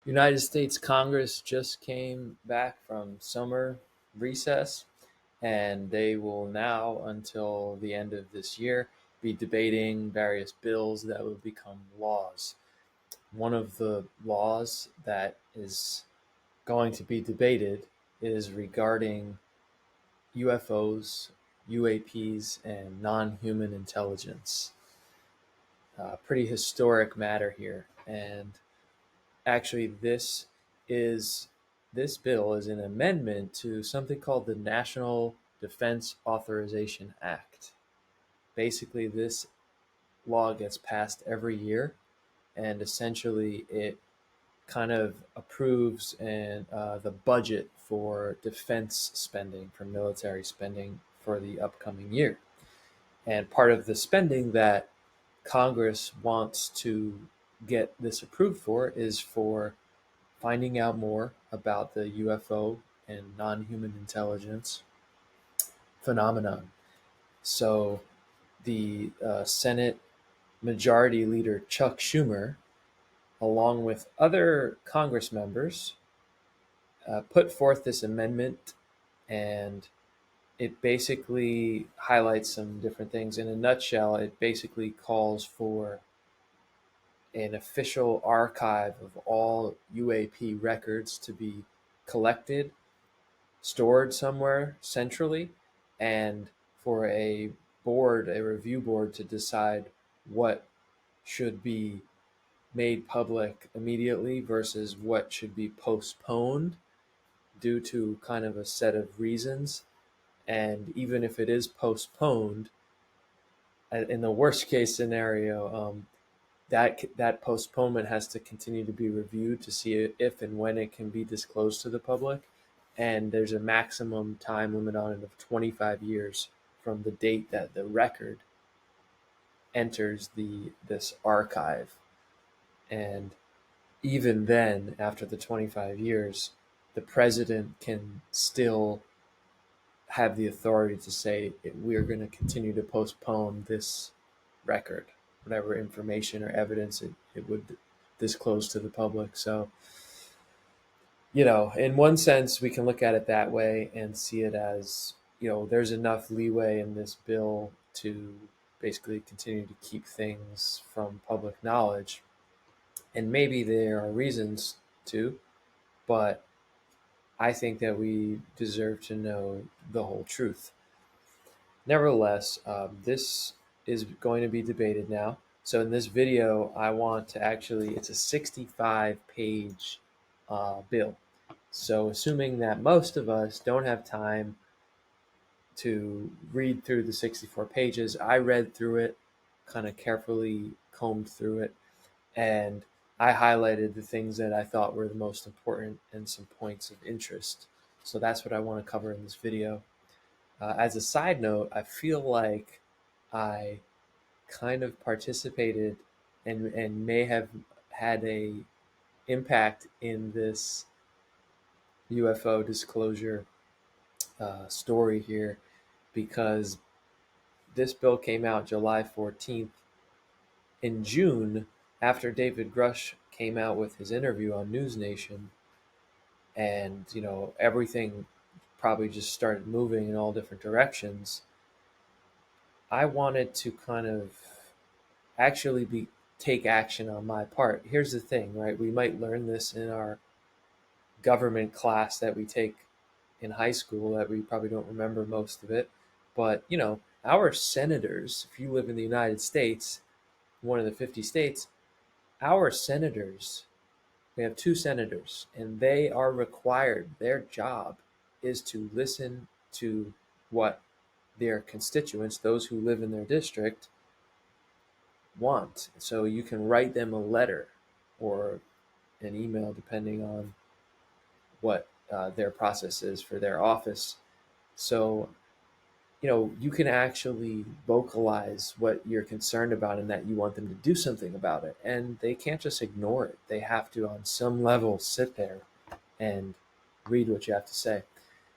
United States Congress just came back from summer recess, and they will now, until the end of this year, be debating various bills that will become laws. One of the laws that is going to be debated is regarding UFOs, UAPs, and non human intelligence. Pretty historic matter here. And actually, is this bill is an amendment to something called the National Defense Authorization Act. Basically, this law gets passed every year, and essentially it kind of approves the budget for defense spending, for military spending for the upcoming year. And part of the spending that Congress wants to get this approved for is for finding out more about the UFO and non human intelligence phenomenon. So, the Senate Majority Leader Chuck Schumer, along with other Congress members, put forth this amendment, and it basically highlights some different things. In a nutshell, it basically calls for an official archive of all UAP records to be collected, stored somewhere centrally, and for a review board, to decide what should be made public immediately versus what should be postponed due to kind of a set of reasons. And even if it is postponed, in the worst case scenario, that postponement has to continue to be reviewed to see if and when it can be disclosed to the public. And there's a maximum time limit on it of 25 years from the date that the record enters this archive. And even then, after the 25 years, the president can still have the authority to say we're going to continue to postpone this record, whatever information or evidence it would disclose to the public. So, in one sense, we can look at it that way and see it as, there's enough leeway in this bill to basically continue to keep things from public knowledge. And maybe there are reasons to, but I think that we deserve to know the whole truth. Nevertheless, this is going to be debated now. So in this video, I want to it's a 65-page bill. So assuming that most of us don't have time to read through the 64 pages, I read through it, kind of carefully combed through it, and I highlighted the things that I thought were the most important and some points of interest. So that's what I want to cover in this video. As a side note, I feel like I kind of participated and may have had a impact in this UFO disclosure story here, because this bill came out July 14th. In June, after David Grush came out with his interview on News Nation, and everything probably just started moving in all different directions, I wanted to kind of actually take action on my part. Here's the thing, right? We might learn this in our government class that we take in high school, that we probably don't remember most of it. But, our senators, if you live in the United States, one of the 50 states, our senators, we have two senators, and they are required, their job is to listen to what their constituents, those who live in their district, want. So you can write them a letter or an email, depending on what their process is for their office. So, you can actually vocalize what you're concerned about and that you want them to do something about it. And they can't just ignore it. They have to, on some level, sit there and read what you have to say.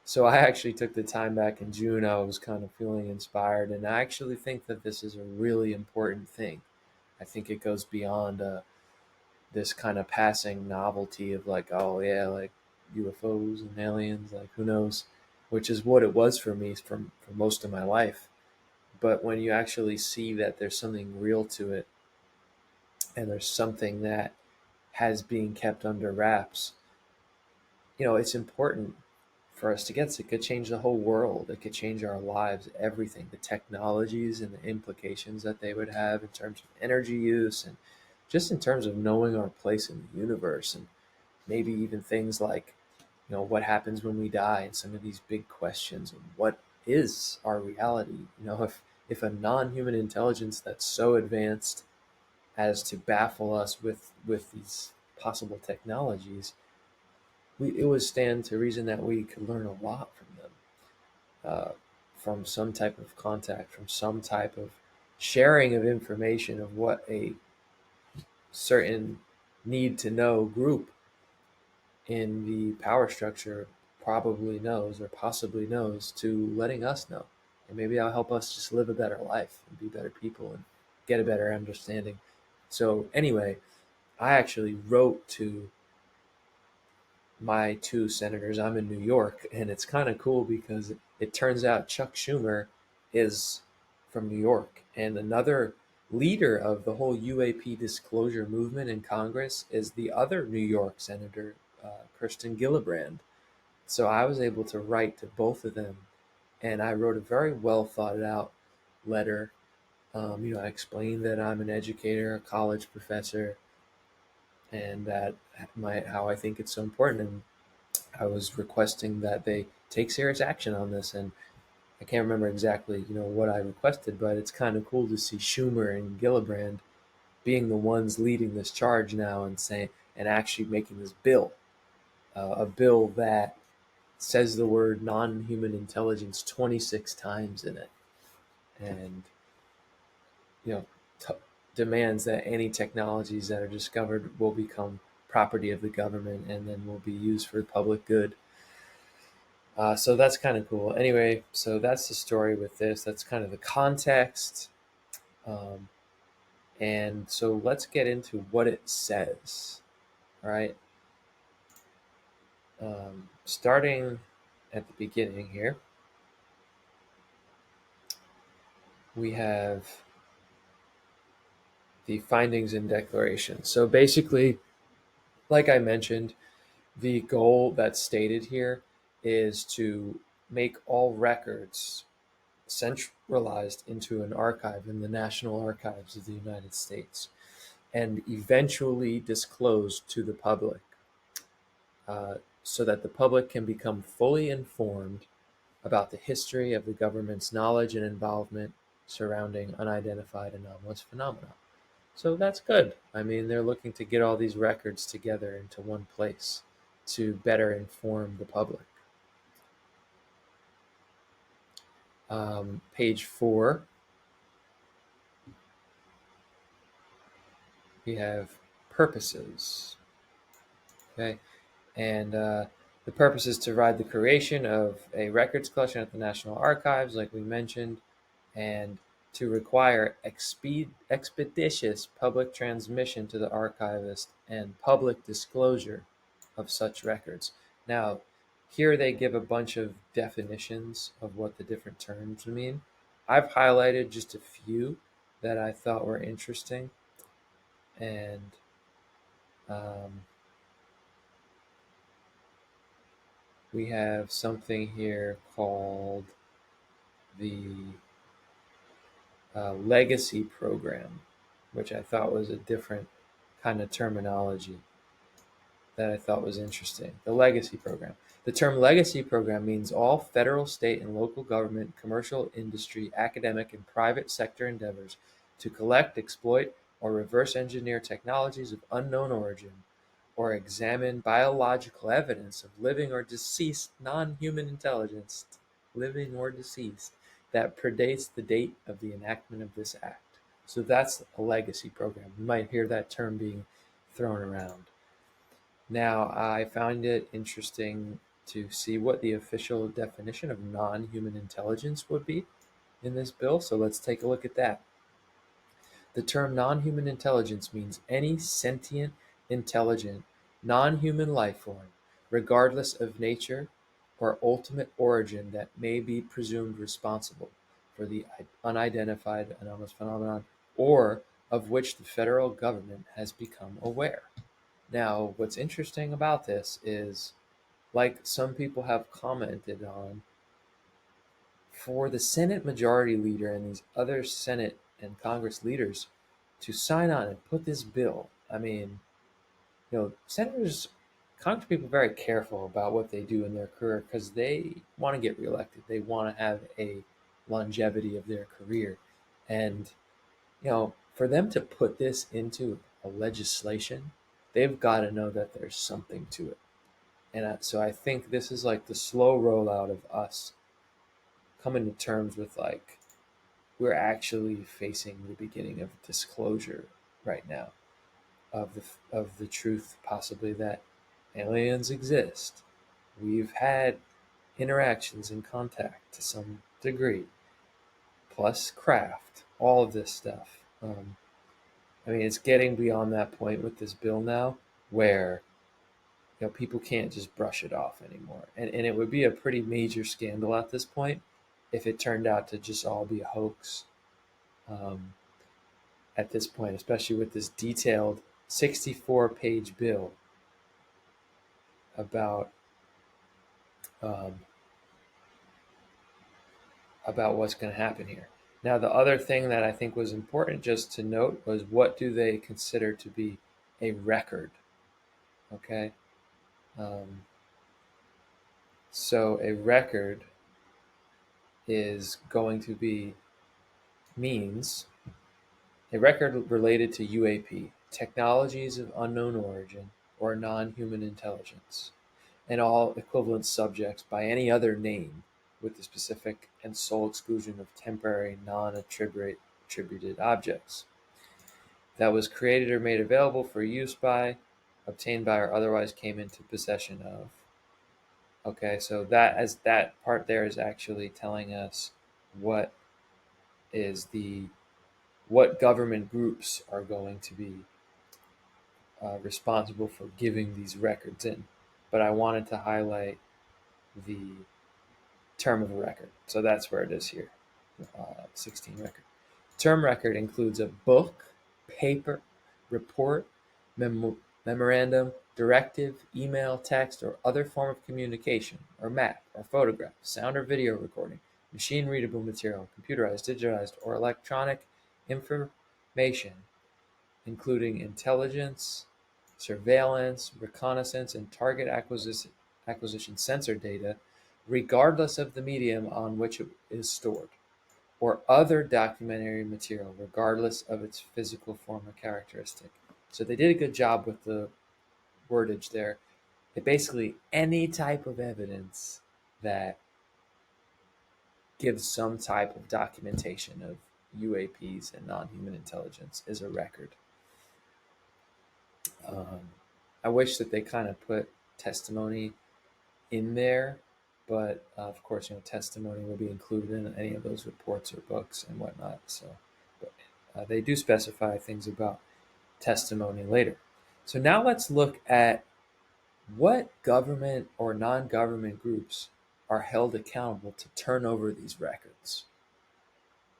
So I actually took the time back in June. I was kind of feeling inspired, and I actually think that this is a really important thing. I think it goes beyond this kind of passing novelty of like, oh yeah, like UFOs and aliens, like who knows, which is what it was for me for most of my life. But when you actually see that there's something real to it, and there's something that has been kept under wraps, it's important for us to get. It could change the whole world. It could change our lives, everything, the technologies and the implications that they would have in terms of energy use and just in terms of knowing our place in the universe, and maybe even things like, what happens when we die, and some of these big questions of what is our reality. If a non-human intelligence that's so advanced as to baffle us with these possible technologies, it would stand to reason that we could learn a lot from them, from some type of contact, from some type of sharing of information of what a certain need to know group in the power structure probably knows or possibly knows, to letting us know. And maybe that'll help us just live a better life and be better people and get a better understanding. So, anyway, I actually wrote to my two senators. I'm in New York, and it's kind of cool because it turns out Chuck Schumer is from New York, and another leader of the whole UAP disclosure movement in Congress is the other New York senator, Kirsten Gillibrand. So I was able to write to both of them, and I wrote a very well thought out letter. I explained that I'm an educator, a college professor, and that how I think it's so important. And I was requesting that they take serious action on this, and I can't remember exactly, what I requested, but it's kind of cool to see Schumer and Gillibrand being the ones leading this charge now and saying and actually making this bill, a bill that says the word non-human intelligence 26 times in it, and you know t- demands that any technologies that are discovered will become property of the government and then will be used for the public good. So that's kind of cool. Anyway, so that's the story with this. That's kind of the context. Um, and so let's get into what it says. All right. Starting at the beginning here, we have the findings and declaration. So basically, like I mentioned, the goal that's stated here is to make all records centralized into an archive in the National Archives of the United States and eventually disclosed to the public, so that the public can become fully informed about the history of the government's knowledge and involvement surrounding unidentified anomalous phenomena. So that's good. I mean, they're looking to get all these records together into one place to better inform the public. Page 4, we have purposes. Okay, and the purpose is to provide the creation of a records collection at the National Archives, like we mentioned, and to require expeditious public transmission to the archivist and public disclosure of such records. Now, here they give a bunch of definitions of what the different terms mean. I've highlighted just a few that I thought were interesting, and um, we have something here called the legacy program, which I thought was a different kind of terminology that I thought was interesting. The legacy program. The term legacy program means all federal, state, and local government, commercial, industry, academic, and private sector endeavors to collect, exploit, or reverse engineer technologies of unknown origin, or examine biological evidence of living or deceased non-human intelligence, living or deceased, that predates the date of the enactment of this act. So that's a legacy program. You might hear that term being thrown around. Now, I found it interesting to see what the official definition of non-human intelligence would be in this bill. So let's take a look at that. The term non-human intelligence means any sentient, intelligent, non-human life form, regardless of nature or ultimate origin, that may be presumed responsible for the unidentified anomalous phenomenon, or of which the federal government has become aware. Now, what's interesting about this is, like some people have commented on, for the Senate Majority Leader and these other Senate and Congress leaders to sign on and put this bill. I mean, senators, Congress people are very careful about what they do in their career because they want to get reelected. They want to have a longevity of their career. And, for them to put this into a legislation, they've got to know that there's something to it. And so I think this is like the slow rollout of us coming to terms with, like, we're actually facing the beginning of disclosure right now of the truth, possibly, that aliens exist. We've had interactions and contact to some degree, plus craft, all of this stuff. I mean, it's getting beyond that point with this bill now, where people can't just brush it off anymore, and it would be a pretty major scandal at this point if it turned out to just all be a hoax. Um, at this point, especially with this detailed 64-page bill about um, about what's going to happen here. Now, the other thing that I think was important just to note was, what do they consider to be a record? Okay, um, so a record is going to be means a record related to UAP, technologies of unknown origin or non-human intelligence, and all equivalent subjects by any other name, with the specific and sole exclusion of temporary non-attributed objects, that was created or made available for use by, obtained by, or otherwise came into possession of. Okay, so that part there is actually telling us what is the what government groups are going to be responsible for giving these records in. But I wanted to highlight the term of a record. So that's where it is here, 16 record. Term record includes a book, paper, report, memorandum, directive, email, text, or other form of communication, or map, or photograph, sound or video recording, machine-readable material, computerized, digitized, or electronic information, including intelligence, surveillance, reconnaissance, and target acquisition sensor data, regardless of the medium on which it is stored, or other documentary material, regardless of its physical form or characteristic. So they did a good job with the wordage there. It basically, any type of evidence that gives some type of documentation of UAPs and non-human intelligence is a record. I wish that they kind of put testimony in there, but of course, testimony will be included in any of those reports or books and whatnot. So, but they do specify things about testimony later. So now let's look at what government or non-government groups are held accountable to turn over these records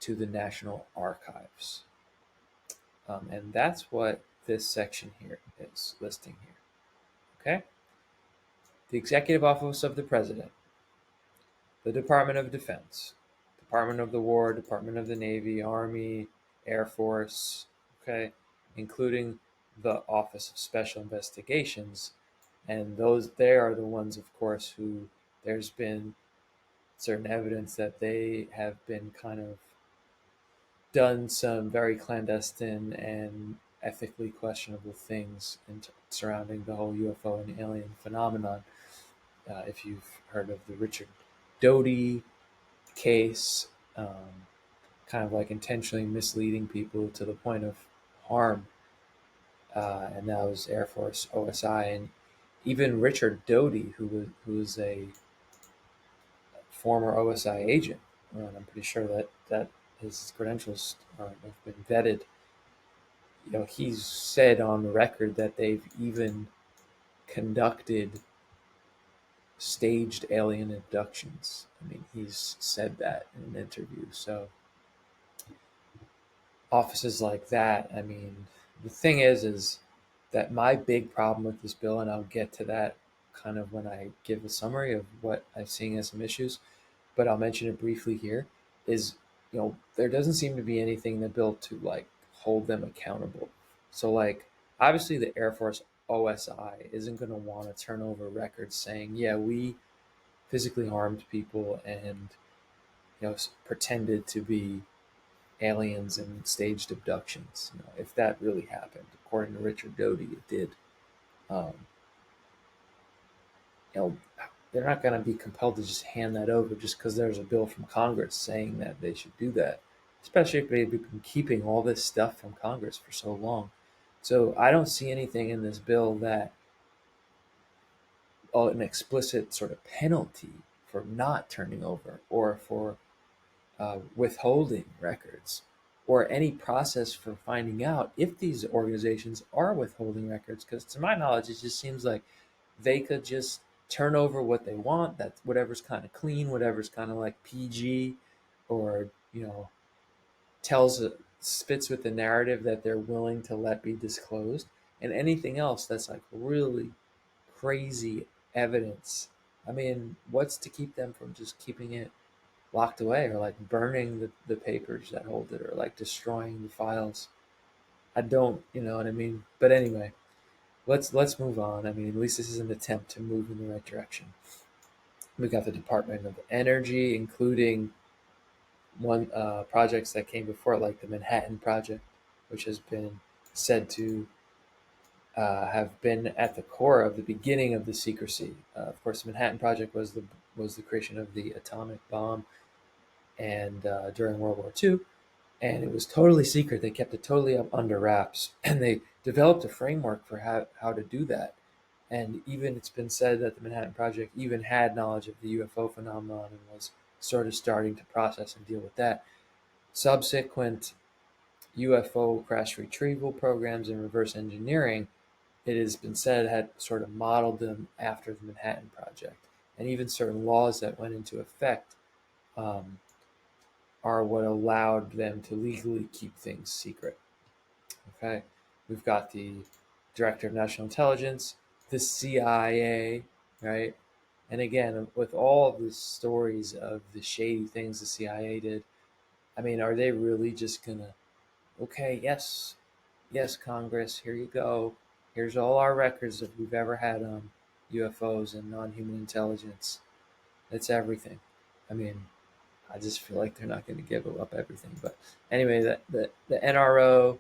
to the National Archives. And that's what this section here is listing here. Okay? The Executive Office of the President, the Department of Defense, Department of the War, Department of the Navy, Army, Air Force, okay, including the Office of Special Investigations. And they are the ones, of course, who there's been certain evidence that they have been kind of done some very clandestine and ethically questionable things surrounding the whole UFO and alien phenomenon. If you've heard of the Richard Doty case, kind of like intentionally misleading people to the point of harm, and that was Air Force OSI, and even Richard Doty, who was a former OSI agent, and I'm pretty sure that his credentials have been vetted. he's said on the record that they've even conducted staged alien abductions. I mean, he's said that in an interview. So offices like that, I mean, the thing is that my big problem with this bill, and I'll get to that kind of when I give a summary of what I'm seeing as some issues, but I'll mention it briefly here, is there doesn't seem to be anything in the bill to like hold them accountable. So like obviously the Air Force OSI isn't going to want to turn over records saying, yeah, we physically harmed people and pretended to be aliens and staged abductions. If that really happened, according to Richard Doty, it did. Um, you know, they're not going to be compelled to just hand that over just because there's a bill from Congress saying that they should do that, especially if they've been keeping all this stuff from Congress for so long. So I don't see anything in this bill that an explicit sort of penalty for not turning over or for withholding records or any process for finding out if these organizations are withholding records. Because to my knowledge, it just seems like they could just turn over what they want. That's whatever's kind of clean, whatever's kind of like PG, or tells fits with the narrative that they're willing to let be disclosed, and anything else that's like really crazy evidence. I mean, what's to keep them from just keeping it locked away or like burning the papers that hold it or like destroying the files? I don't, you know what I mean? But anyway, let's move on. I mean, at least this is an attempt to move in the right direction. We got the Department of Energy, including one projects that came before it, like the Manhattan Project, which has been said to have been at the core of the beginning of the secrecy. Of course, the Manhattan Project was the creation of the atomic bomb, and during World War II, and it was totally secret. They kept it totally up under wraps, and they developed a framework for how to do that. And even it's been said that the Manhattan Project even had knowledge of the UFO phenomenon and was sort of starting to process and deal with that. Subsequent UFO crash retrieval programs and reverse engineering, it has been said, had sort of modeled them after the Manhattan Project. And even certain laws that went into effect um, are what allowed them to legally keep things secret. Okay, we've got the Director of National Intelligence, the CIA, right? And again, with all of the stories of the shady things the CIA did, I mean, are they really just gonna, okay, yes, yes, Congress, here you go. Here's all our records that we've ever had on UFOs and non human intelligence. That's everything. I mean, I just feel like they're not going to give up everything. But anyway, the NRO,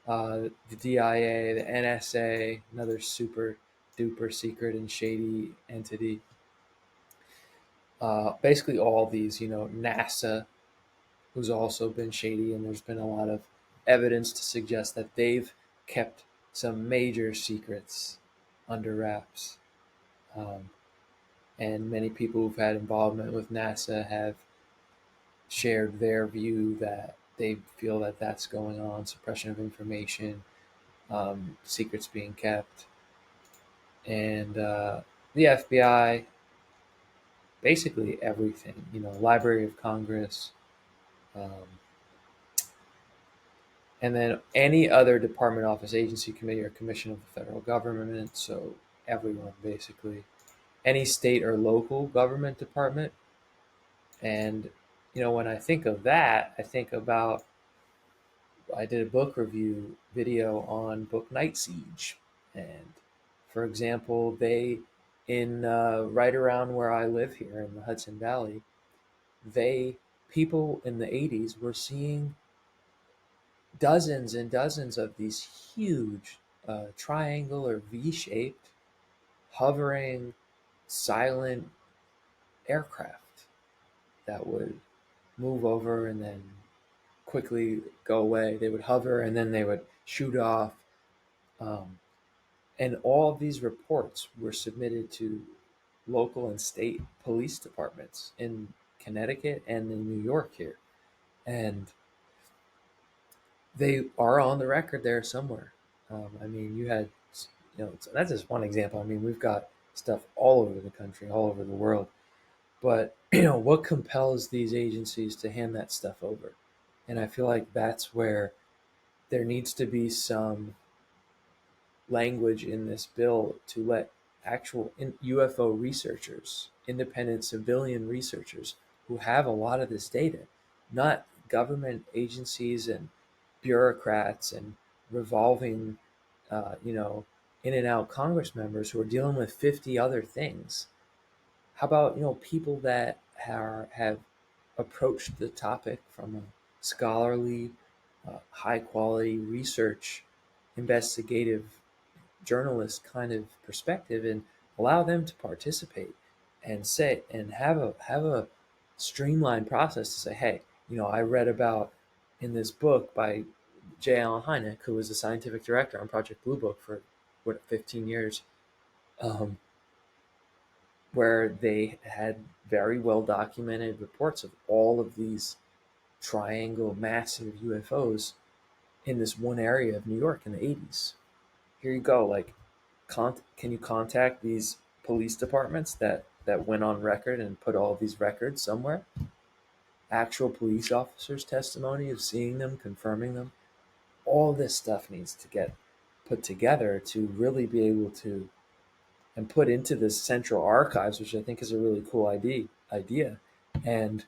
the DIA, the NSA, another super duper secret and shady entity. Basically, all these, NASA, who's also been shady, and there's been a lot of evidence to suggest that they've kept some major secrets under wraps. Um, and many people who've had involvement with NASA have shared their view that they feel that that's going on, suppression of information, secrets being kept, and the FBI, basically everything, Library of Congress, um, and then any other department, office, agency, committee, or commission of the federal government. So everyone, basically, any state or local government department. And when I think of that, I think about I did a book review video on book Night Siege, and for example, they in right around where I live here in the Hudson Valley, they people in the 80s were seeing dozens and dozens of these huge triangle or V-shaped hovering silent aircraft that would move over and then quickly go away. They would hover and then they would shoot off. Um, and all of these reports were submitted to local and state police departments in Connecticut and in New York here. And they are on the record there somewhere. I mean, you had, so that's just one example. I mean, we've got stuff all over the country, all over the world. But, what compels these agencies to hand that stuff over? And I feel like that's where there needs to be some language in this bill to let actual UFO researchers, independent civilian researchers who have a lot of this data, not government agencies and bureaucrats and revolving, you know, in and out Congress members who are dealing with 50 other things. How about, people that have approached the topic from a scholarly, high quality research, investigative journalist kind of perspective, and allow them to participate and say and have a streamlined process to say, hey, I read about in this book by J. Allen Hynek, who was the scientific director on Project Blue Book for 15 years, um, where they had very well documented reports of all of these triangle massive UFOs in this one area of New York in the 80s. Here you go. Like, can you contact these police departments that went on record and put all these records somewhere? Actual police officers' testimony of seeing them, confirming them. All this stuff needs to get put together to really be able to and put into this central archives, which I think is a really cool idea. And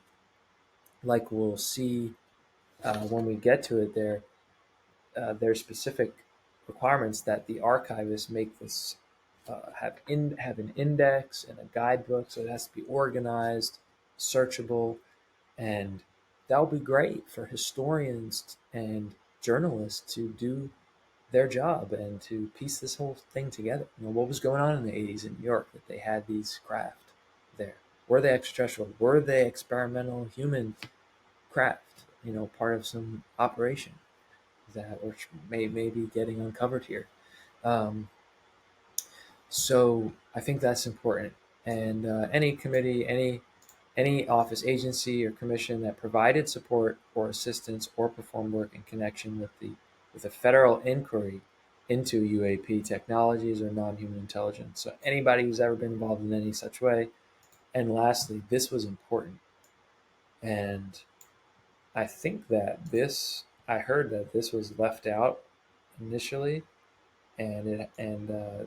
like we'll see when we get to it, there's specific requirements that the archivists make this have an index and a guidebook, so it has to be organized, searchable, and that'll be great for historians and journalists to do their job and to piece this whole thing together. What was going on in the 80s in New York that they had these craft there? Were they extraterrestrial? Were they experimental human craft? Part of some operation that which may be getting uncovered here. Um, so I think that's important. And any committee, any office, agency, or commission that provided support or assistance or performed work in connection with a federal inquiry into UAP technologies or non-human intelligence. So anybody who's ever been involved in any such way. And lastly, this was important. And I heard that this was left out initially, and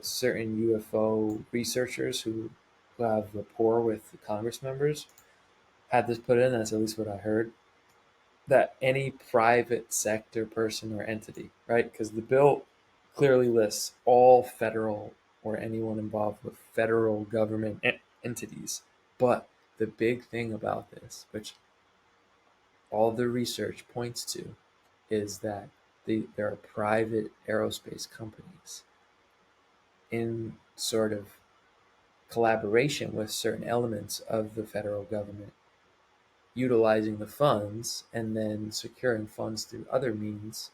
certain UFO researchers who have rapport with the Congress members had this put in. That's at least what I heard. That any private sector person or entity, right? Because the bill clearly lists all federal or anyone involved with federal government entities. But the big thing about this, which all the research points to, is that there are private aerospace companies in sort of collaboration with certain elements of the federal government, utilizing the funds and then securing funds through other means.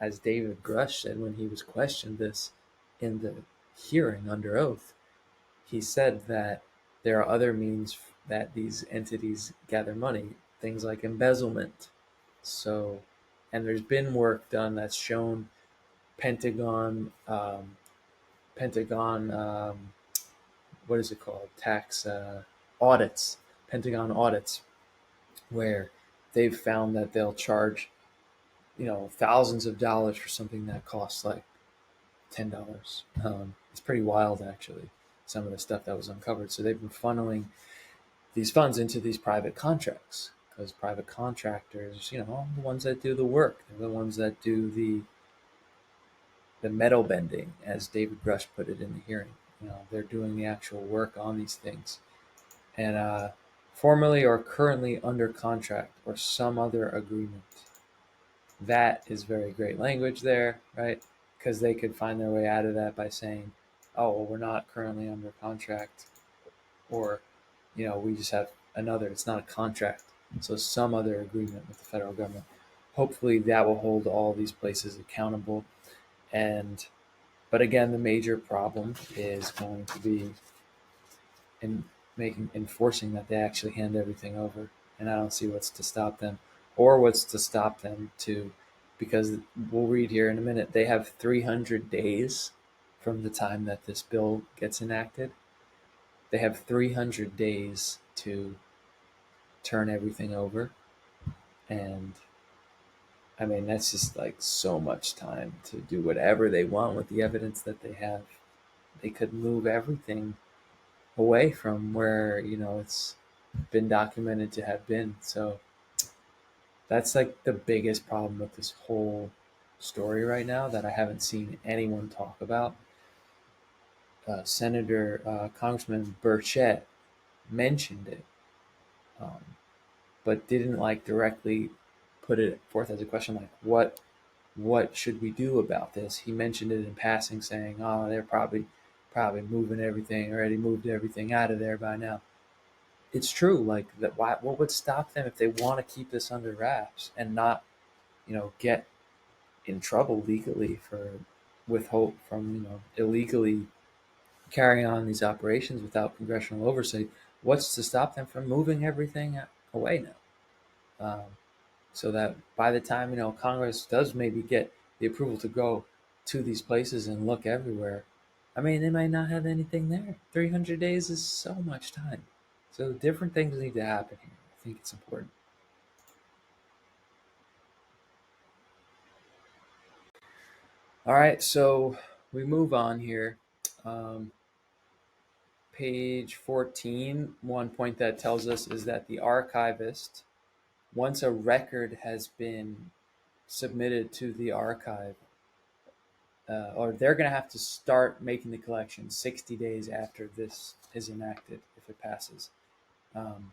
As David Grush said when he was questioned this in the hearing under oath, he said that there are other means that these entities gather money, things like embezzlement. So, and there's been work done that's shown Pentagon, Pentagon, what is it called? Tax audits, Pentagon audits, where they've found that they'll charge, thousands of dollars for something that costs like $10. It's pretty wild, actually, some of the stuff that was uncovered. So they've been funneling these funds into these private contracts because private contractors, are the ones that do the work. They're the ones that do the metal bending, as David Grush put it in the hearing. They're doing the actual work on these things. And formerly or currently under contract or some other agreement. That is very great language there, right? Because they could find their way out of that by saying, oh, well, we're not currently under contract, or, we just have another, it's not a contract. So some other agreement with the federal government. Hopefully that will hold all these places accountable. But again, the major problem is going to be in enforcing that they actually hand everything over. And I don't see what's to stop them, or what's to stop them to because we'll read here in a minute, they have 300 days from the time that this bill gets enacted. They have 300 days to turn everything over. And I mean, that's just like so much time to do whatever they want with the evidence that they have. They could move everything away from where, it's been documented to have been. So that's like the biggest problem with this whole story right now that I haven't seen anyone talk about. Congressman Burchett mentioned it, um, but didn't like directly put it forth as a question like what should we do about this? He mentioned it in passing, saying, "Oh, they're probably moving everything, already moved everything out of there by now." It's true. Like that. Why? What would stop them if they want to keep this under wraps and not, get in trouble legally for withhold from illegally carrying on these operations without congressional oversight? What's to stop them from moving everything away now? So that by the time Congress does maybe get the approval to go to these places and look everywhere, I mean they might not have anything there. 300 days is so much time. So different things need to happen here. I think it's important. All right, so we move on here. Um, Page 14, one point that tells us is that the archivist, once a record has been submitted to the archive, or they're going to have to start making the collection 60 days after this is enacted if it passes. Um,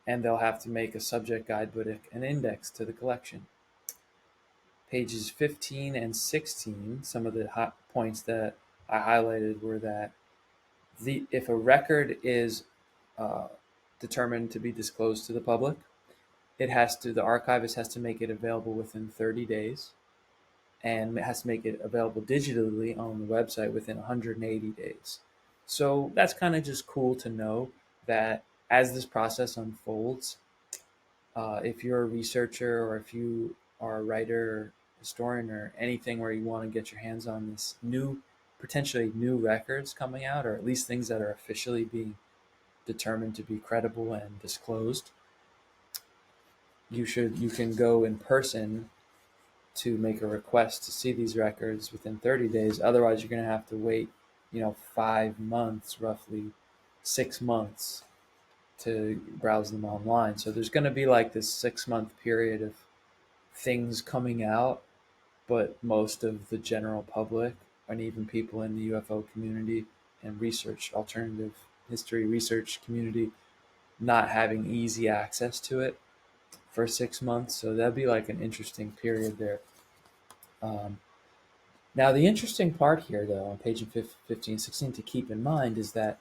and they'll have to make a subject guidebook, an index to the collection. Pages 15 and 16, some of the hot points that I highlighted were that if a record is uh, determined to be disclosed to the public, the archivist has to make it available within 30 days, and it has to make it available digitally on the website within 180 days. So that's kind of just cool to know that as this process unfolds, if you're a researcher or if you are a writer or historian or anything where you want to get your hands on this potentially new records coming out, or at least things that are officially being determined to be credible and disclosed, you can go in person to make a request to see these records within 30 days. Otherwise, you're going to have to wait, 5 months, roughly 6 months to browse them online. So there's going to be like this 6 month period of things coming out, but most of the general public and even people in the UFO community and alternative history research community, not having easy access to it for 6 months. So that'd be like an interesting period there. Um, Now, the interesting part here, though, on page 15 and 16 to keep in mind is that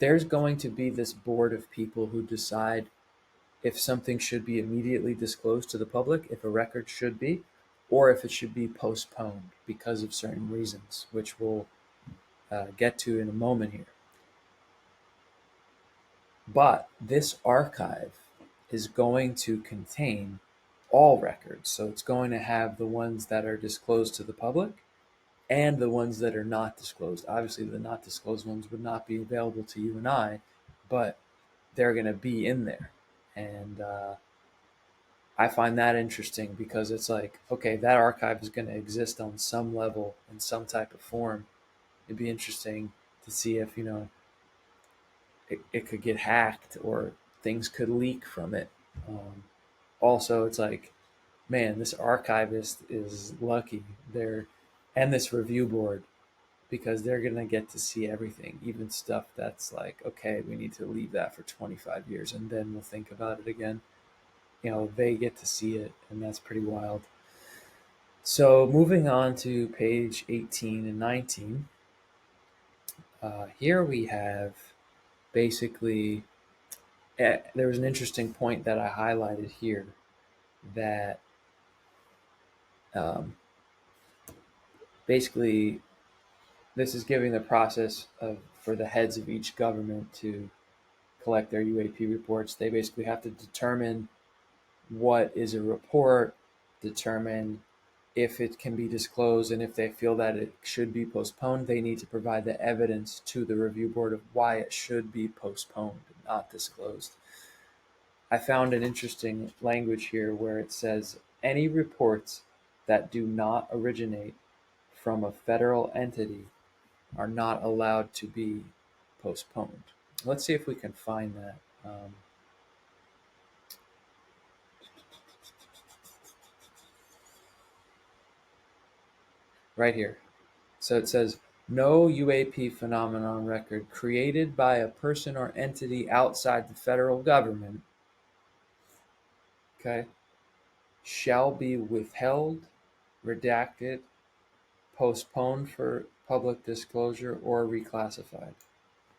there's going to be this board of people who decide if something should be immediately disclosed to the public, if a record should be, or if it should be postponed because of certain reasons, which we'll get to in a moment here. But this archive is going to contain all records. So it's going to have the ones that are disclosed to the public and the ones that are not disclosed. Obviously, the not disclosed ones would not be available to you and I, but they're going to be in there. And I find that interesting because it's like, okay, that archive is going to exist on some level in some type of form. It'd be interesting to see if, it could get hacked or things could leak from it. Also, it's like, man, this archivist is lucky. And this review board, because they're going to get to see everything, even stuff that's like, okay, we need to leave that for 25 years and then we'll think about it again. They get to see it, and that's pretty wild. So, moving on to page 18 and 19, here we have basically, there was an interesting point that I highlighted here that um, basically this is giving the process for the heads of each government to collect their UAP reports. They basically have to determine what is a report, determine if it can be disclosed and if they feel that it should be postponed, they need to provide the evidence to the review board of why it should be postponed, not disclosed. I found an interesting language here where it says any reports that do not originate from a federal entity are not allowed to be postponed. Let's see if we can find that. Right here. So it says no UAP phenomenon record created by a person or entity outside the federal government, okay, shall be withheld, redacted, postponed for public disclosure, or reclassified.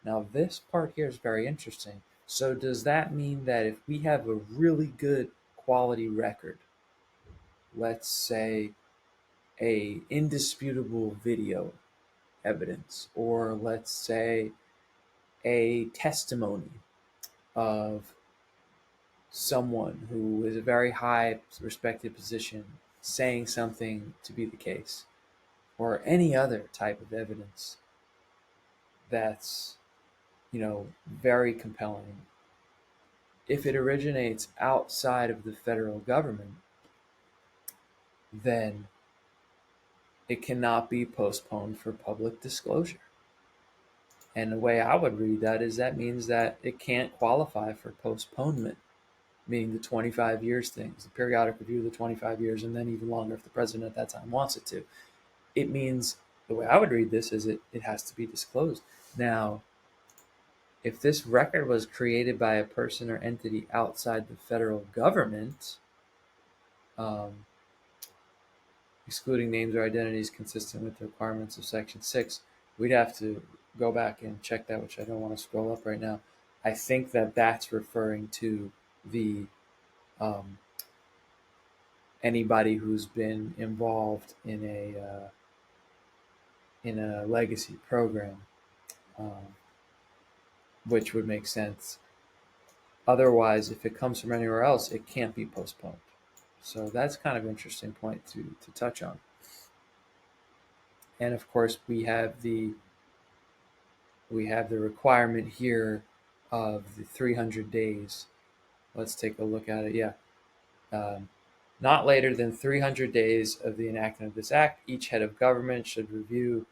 Now, this part here is very interesting. So, does that mean that if we have a really good quality record, let's say a indisputable video evidence, or let's say a testimony of someone who is a very high respected position saying something to be the case, or any other type of evidence that's, very compelling, if it originates outside of the federal government, then it cannot be postponed for public disclosure. And the way I would read that is that means that it can't qualify for postponement, meaning the 25 years things, the periodic review of the 25 years, and then even longer if the president at that time wants it to. It means, the way I would read this is it has to be disclosed. Now, if this record was created by a person or entity outside the federal government, um, excluding names or identities consistent with the requirements of Section 6, we'd have to go back and check that, which I don't want to scroll up right now. I think that that's referring to the anybody who's been involved in a legacy program, um, which would make sense. Otherwise, if it comes from anywhere else, it can't be postponed. So that's kind of an interesting point to touch on. And of course, we have the requirement here of the 300 days. Let's take a look at it. Yeah. Not later than 300 days of the enactment of this act, each head of government should review,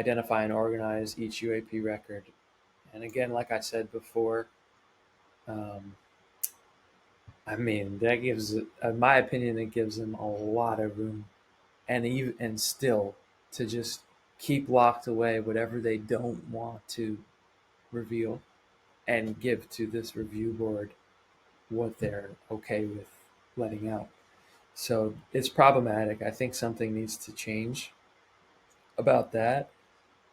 identify, and organize each UAP record. And again, like I said before, I mean, that gives, in my opinion, it gives them a lot of room, and still to just keep locked away whatever they don't want to reveal and give to this review board what they're okay with letting out. So it's problematic. I think something needs to change about that.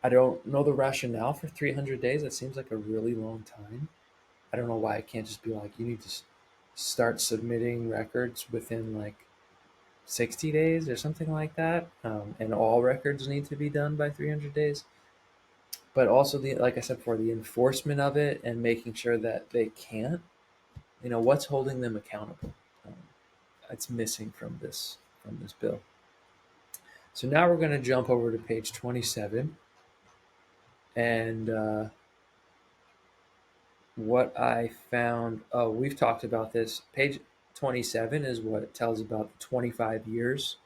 I don't know the rationale for 300 days. That seems like a really long time. I don't know why it can't just be like you need to start submitting records within like 60 days or something like that. And all records need to be done by 300 days. But also, like I said before, the enforcement of it and making sure that they can't, what's holding them accountable? Um, it's missing from this bill. So now we're going to jump over to page 27, and what I found. Oh, we've talked about this. Page 27 is what tells about the 25 years,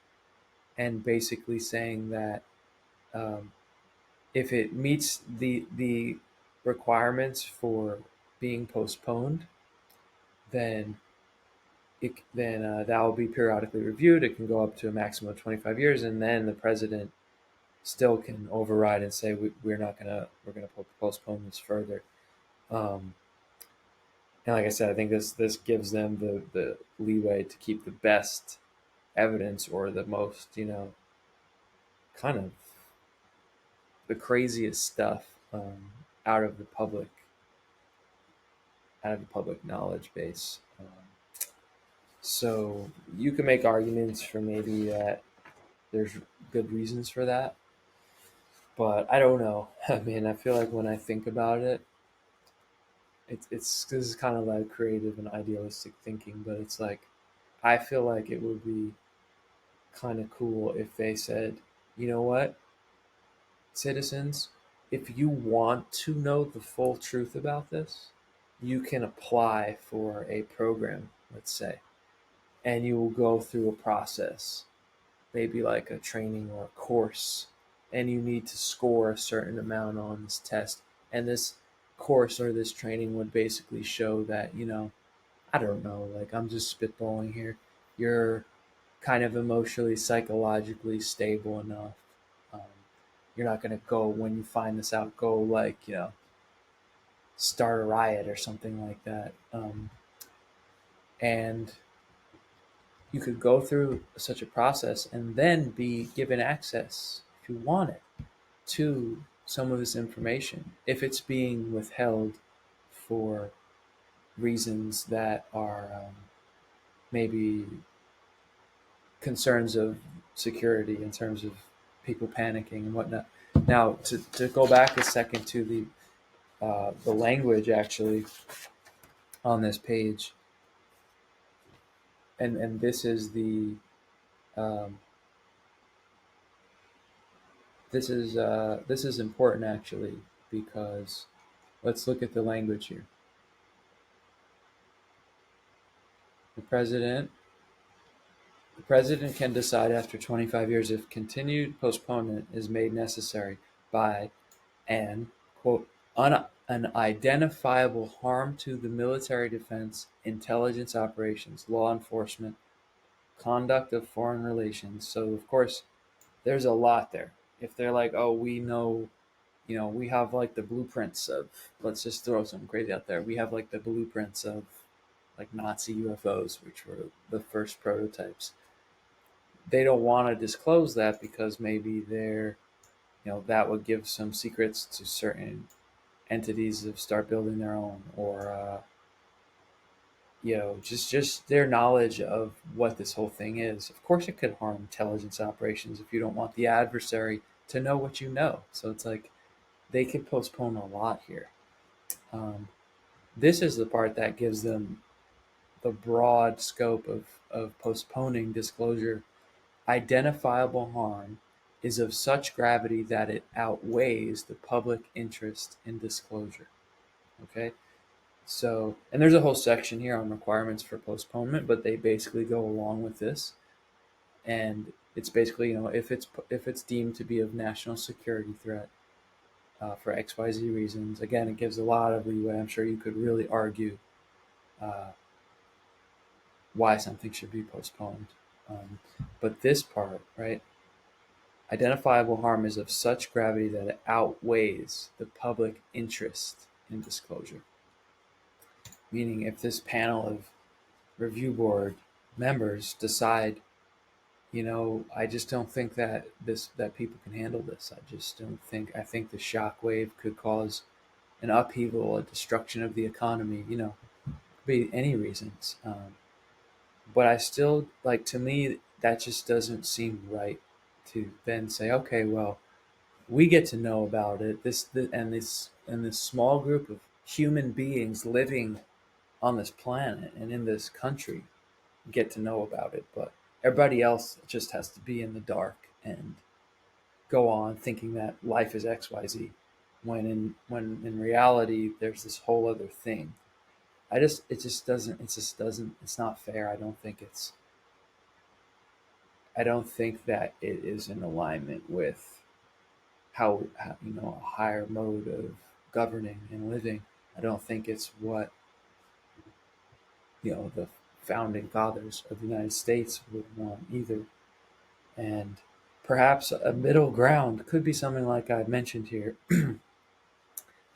and basically saying that um, if it meets the requirements for being postponed, then that will be periodically reviewed. It can go up to a maximum of 25 years, and then the president still can override and say we're gonna postpone this further. Um, and like I said, I think this gives them the leeway to keep the best evidence or the most kind of the craziest stuff out of the public knowledge base. So you can make arguments for maybe that there's good reasons for that, but I don't know. I mean, I feel like when I think about it, it's this is kind of like creative and idealistic thinking, but it's like I feel like it would be kind of cool if they said, you know what, citizens, if you want to know the full truth about this, you can apply for a program, let's say, and you will go through a process, maybe like a training or a course, and you need to score a certain amount on this test. And this course or this training would basically show that, I don't know, like I'm just spitballing here, you're kind of emotionally, psychologically stable enough. Um, you're not going to go, when you find this out, go like, start a riot or something like that. And you could go through such a process and then be given access, if you want it, to some of this information if it's being withheld for reasons that are maybe concerns of security in terms of people panicking and whatnot. Now, to go back a second to the language actually on this page, and um, this is important actually, because let's look at the language here. The president The president can decide after 25 years if continued postponement is made necessary by an, quote, an identifiable harm to the military defense, intelligence operations, law enforcement, conduct of foreign relations. So, of course, there's a lot there. If they're like, oh, we know, we have like the blueprints of, let's just throw something crazy out there. We have like the blueprints of like Nazi UFOs, which were the first prototypes. They don't want to disclose that because maybe that would give some secrets to certain entities to start building their own, or just their knowledge of what this whole thing is. Of course it could harm intelligence operations if you don't want the adversary to know what you know. So it's like they could postpone a lot here. um, this is the part that gives them the broad scope of postponing disclosure. Identifiable harm is of such gravity that it outweighs the public interest in disclosure. Okay? So, and there's a whole section here on requirements for postponement, but they basically go along with this. And it's basically, if it's deemed to be of national security threat for XYZ reasons. Again, it gives a lot of leeway. I'm sure you could really argue uh, why something should be postponed. But this part, right? Identifiable harm is of such gravity that it outweighs the public interest in disclosure. Meaning, if this panel of review board members decide, I just don't think that people can handle this. I just don't think. I think the shockwave could cause an upheaval, a destruction of the economy. Could be any reasons. But I still like. To me, that just doesn't seem right. To then say, okay, well, we get to know about it. This small group of human beings living on this planet and in this country get to know about it, but everybody else just has to be in the dark and go on thinking that life is XYZ, when in reality there's this whole other thing. It's not fair. I don't think that it is in alignment with how a higher mode of governing and living. I don't think it's what the founding fathers of the United States would want either. And perhaps a middle ground could be something like I mentioned here,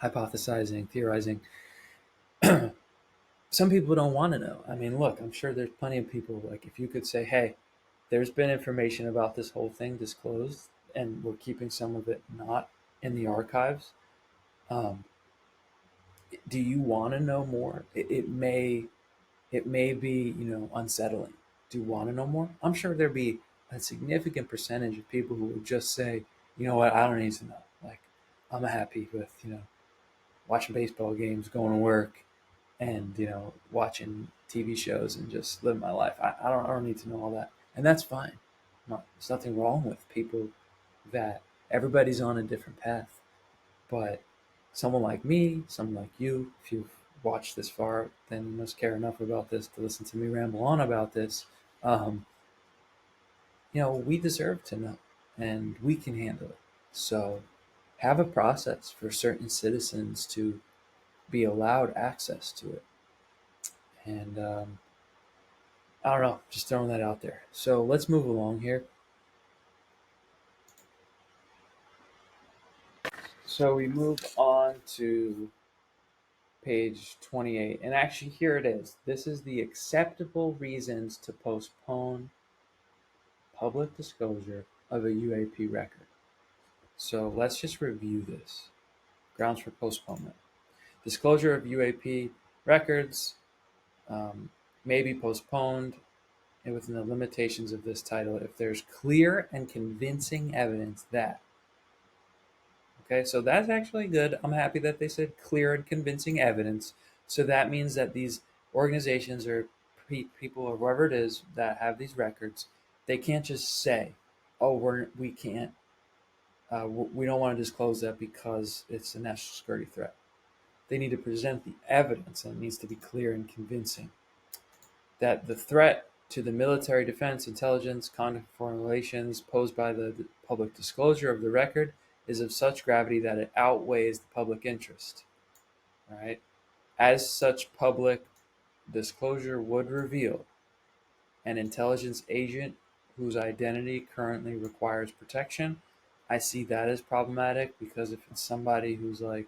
hypothesizing, theorizing. Some people don't want to know. I mean, look, I'm sure there's plenty of people, like, if you could say, hey, there's been information about this whole thing disclosed, and we're keeping some of it not in the archives. Um, do you want to know more? It may be, unsettling. Do you want to know more? I'm sure there'd be a significant percentage of people who would just say, you know what, I don't need to know. Like, I'm happy with, watching baseball games, going to work, and, watching TV shows and just living my life. I don't need to know all that. And that's fine. There's nothing wrong with people that everybody's on a different path. But someone like me, someone like you, if you've watched this far, then you must care enough about this to listen to me ramble on about this. Um, we deserve to know and we can handle it. So have a process for certain citizens to be allowed access to it. And I don't know, just throwing that out there. So let's move along here. So we move on to page 28. And actually, here it is. This is the acceptable reasons to postpone public disclosure of a UAP record. So let's just review this. Grounds for postponement. Disclosure of UAP records may be postponed within the limitations of this title if there's clear and convincing evidence that. Okay, so that's actually good. I'm happy that they said clear and convincing evidence. So that means that these organizations or people or whoever it is that have these records, they can't just say, "Oh, we can't, we don't want to disclose that because it's a national security threat." They need to present the evidence, and it needs to be clear and convincing that the threat to the military, defense, intelligence, conduct, foreign relations posed by the public disclosure of the record is of such gravity that it outweighs the public interest. All right. As such public disclosure would reveal an intelligence agent whose identity currently requires protection. I see that as problematic because if it's somebody who's like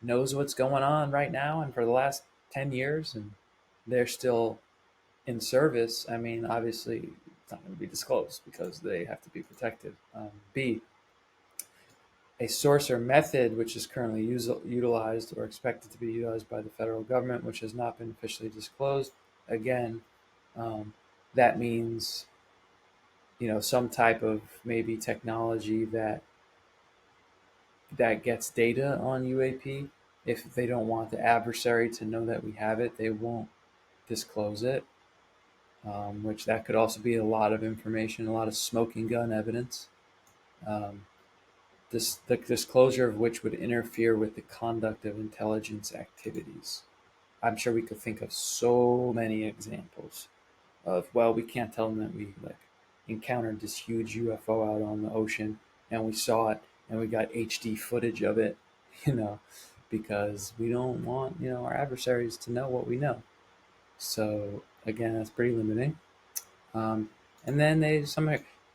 knows what's going on right now and for the last 10 years and they're still in service, I mean, obviously it's not going to be disclosed because they have to be protected. B, a source or method which is currently utilized or expected to be utilized by the federal government, which has not been officially disclosed. Again, um, that means some type of maybe technology that gets data on UAP. If they don't want the adversary to know that we have it, they won't disclose it. Which that could also be a lot of information, a lot of smoking gun evidence. Um, the disclosure of which would interfere with the conduct of intelligence activities. I'm sure we could think of so many examples of, well, we can't tell them that we encountered this huge UFO out on the ocean and we saw it and we got HD footage of it, you know, because we don't want our adversaries to know what we know. So again, that's pretty limiting. Um, and then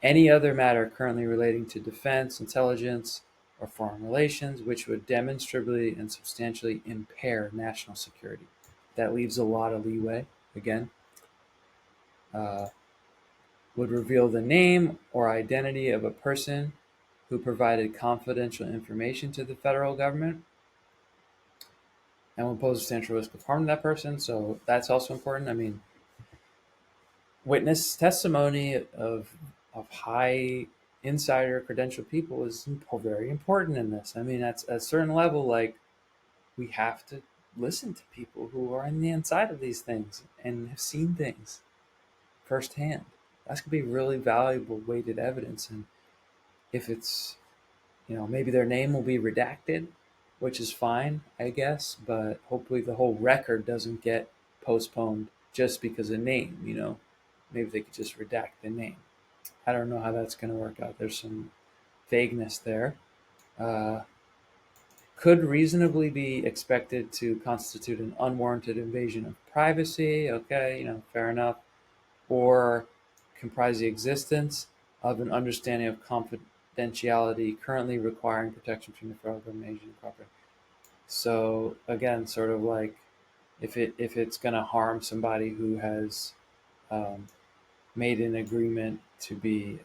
any other matter currently relating to defense, intelligence, or foreign relations, which would demonstrably and substantially impair national security. That leaves a lot of leeway. Again, uh, would reveal the name or identity of a person who provided confidential information to the federal government and would pose a substantial risk of harm to that person. So that's also important. I mean, witness testimony of high insider credential people is very important in this. I mean, at a certain level, like we have to listen to people who are in the inside of these things and have seen things firsthand. That's gonna be really valuable weighted evidence. And if it's maybe their name will be redacted, which is fine, I guess, but hopefully the whole record doesn't get postponed just because of name. Maybe they could just redact the name. I don't know how that's going to work out. There's some vagueness there. Uh, could reasonably be expected to constitute an unwarranted invasion of privacy. Okay, fair enough. Or comprise the existence of an understanding of confidentiality currently requiring protection from the federal government agent and property. So again, sort of like if it's going to harm somebody who has um, made an agreement to be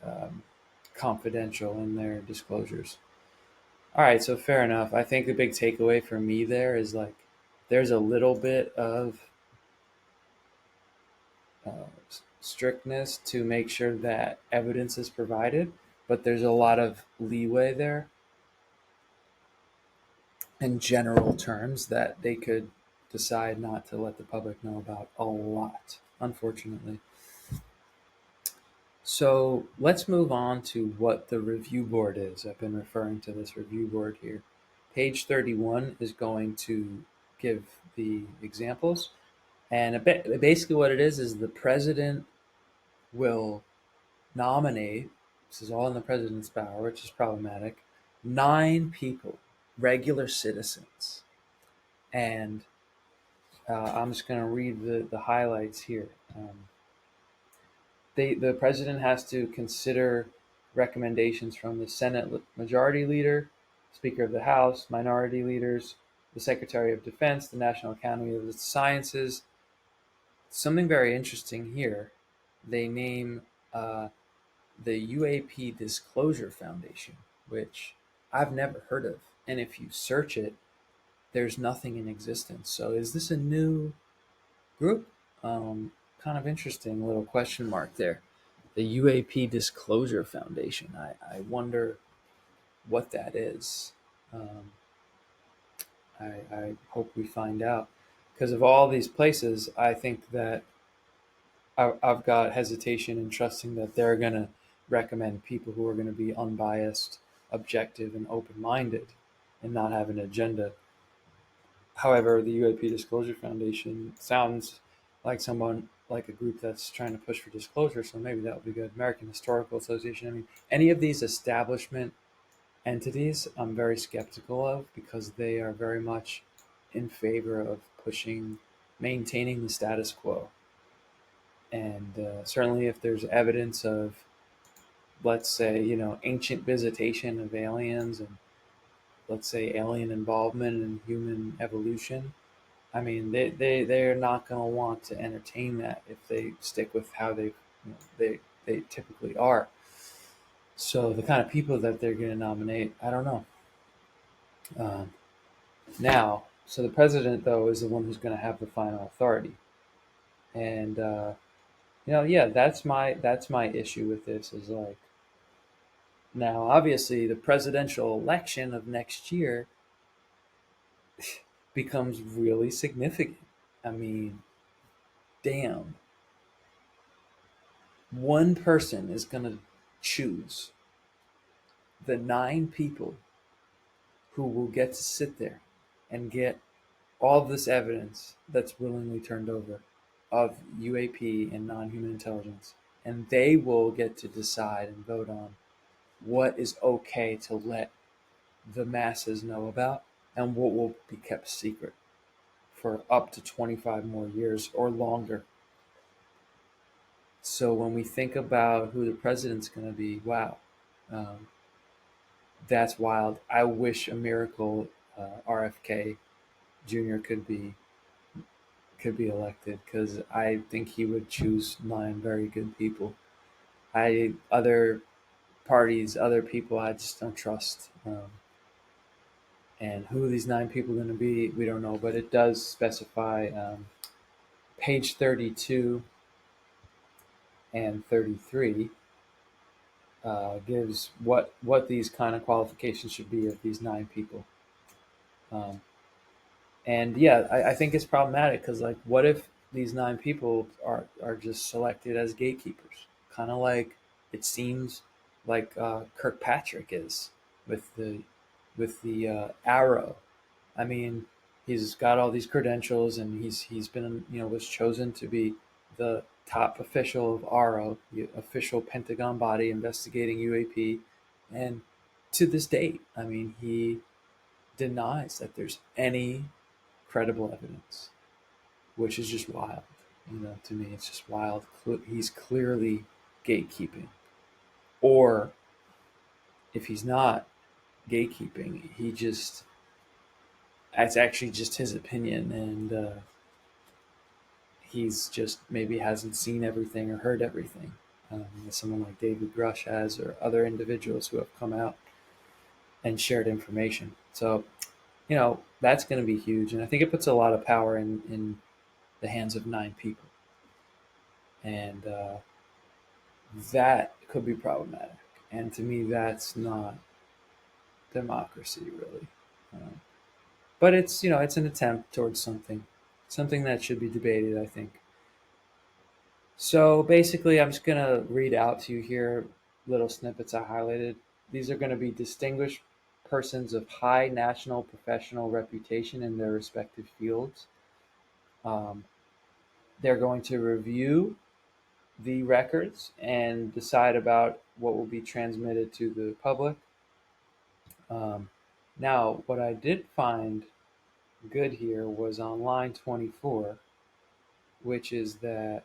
confidential in their disclosures. All right, so fair enough. I think the big takeaway for me there is like there's a little bit of strictness to make sure that evidence is provided, but there's a lot of leeway there in general terms that they could decide not to let the public know about a lot, unfortunately. So let's move on to what the review board is. I've been referring to this review board here. Page 31 is going to give the examples. And basically, what it is the president will nominate, this is all in the president's power, which is problematic, 9 people, regular citizens. And I'm just going to read the highlights here. The president has to consider recommendations from the Senate Majority Leader, Speaker of the House, Minority Leaders, the Secretary of Defense, the National Academy of the Sciences. Something very interesting here. They name the UAP Disclosure Foundation, which I've never heard of. And if you search it, there's nothing in existence. So is this a new group? Kind of interesting little question mark there. The UAP Disclosure Foundation. I wonder what that is. Um, I hope we find out. Because of all these places, I think that I've got hesitation in trusting that they're going to recommend people who are going to be unbiased, objective, and open minded and not have an agenda. However, the UAP Disclosure Foundation sounds like someone like a group that's trying to push for disclosure, so maybe that would be good. American Historical Association. I mean, any of these establishment entities, I'm very skeptical of because they are very much in favor of maintaining the status quo. And certainly, if there's evidence of, let's say, ancient visitation of aliens and let's say alien involvement in human evolution, I mean, they're not going to want to entertain that if they stick with how they typically are. So the kind of people that they're going to nominate, I don't know. Um, Now, so the president though is the one who's going to have the final authority, and yeah, that's my issue with this is like now obviously the presidential election of next year becomes really significant. I mean, damn, one person is going to choose the 9 people who will get to sit there and get all this evidence that's willingly turned over of UAP and non human intelligence. And they will get to decide and vote on what is okay to let the masses know about and what will be kept secret for up to 25 more years or longer. So when we think about who the president's going to be, wow, um, that's wild. I wish a miracle RFK Jr. could be elected because I think he would choose 9 very good people. I other parties, other people, I just don't trust. And who these 9 people are going to be, we don't know, but it does specify page 32 and 33 gives what these kind of qualifications should be of these 9 people. Um, and yeah, I think it's problematic because like, what if these 9 people are just selected as gatekeepers, kind of like it seems like Kirkpatrick is with the Arrow. I mean, he's got all these credentials, and he's been was chosen to be the top official of ARO, the official Pentagon body investigating UAP, and to this date, I mean, he denies that there's any credible evidence, which is just wild. To me, it's just wild. He's clearly gatekeeping, or if he's not gatekeeping, it's actually just his opinion, and he's just maybe hasn't seen everything or heard everything. As someone like David Grush has, or other individuals who have come out and shared information. So, that's going to be huge, and I think it puts a lot of power in the hands of 9 people, and that could be problematic. And to me, that's not democracy, really. Um, but it's an attempt towards something that should be debated, I think. So basically, I'm just going to read out to you here little snippets I highlighted. These are going to be distinguished persons of high national professional reputation in their respective fields. Um, they're going to review the records and decide about what will be transmitted to the public. Um, Now, what I did find good here was on line 24, which is that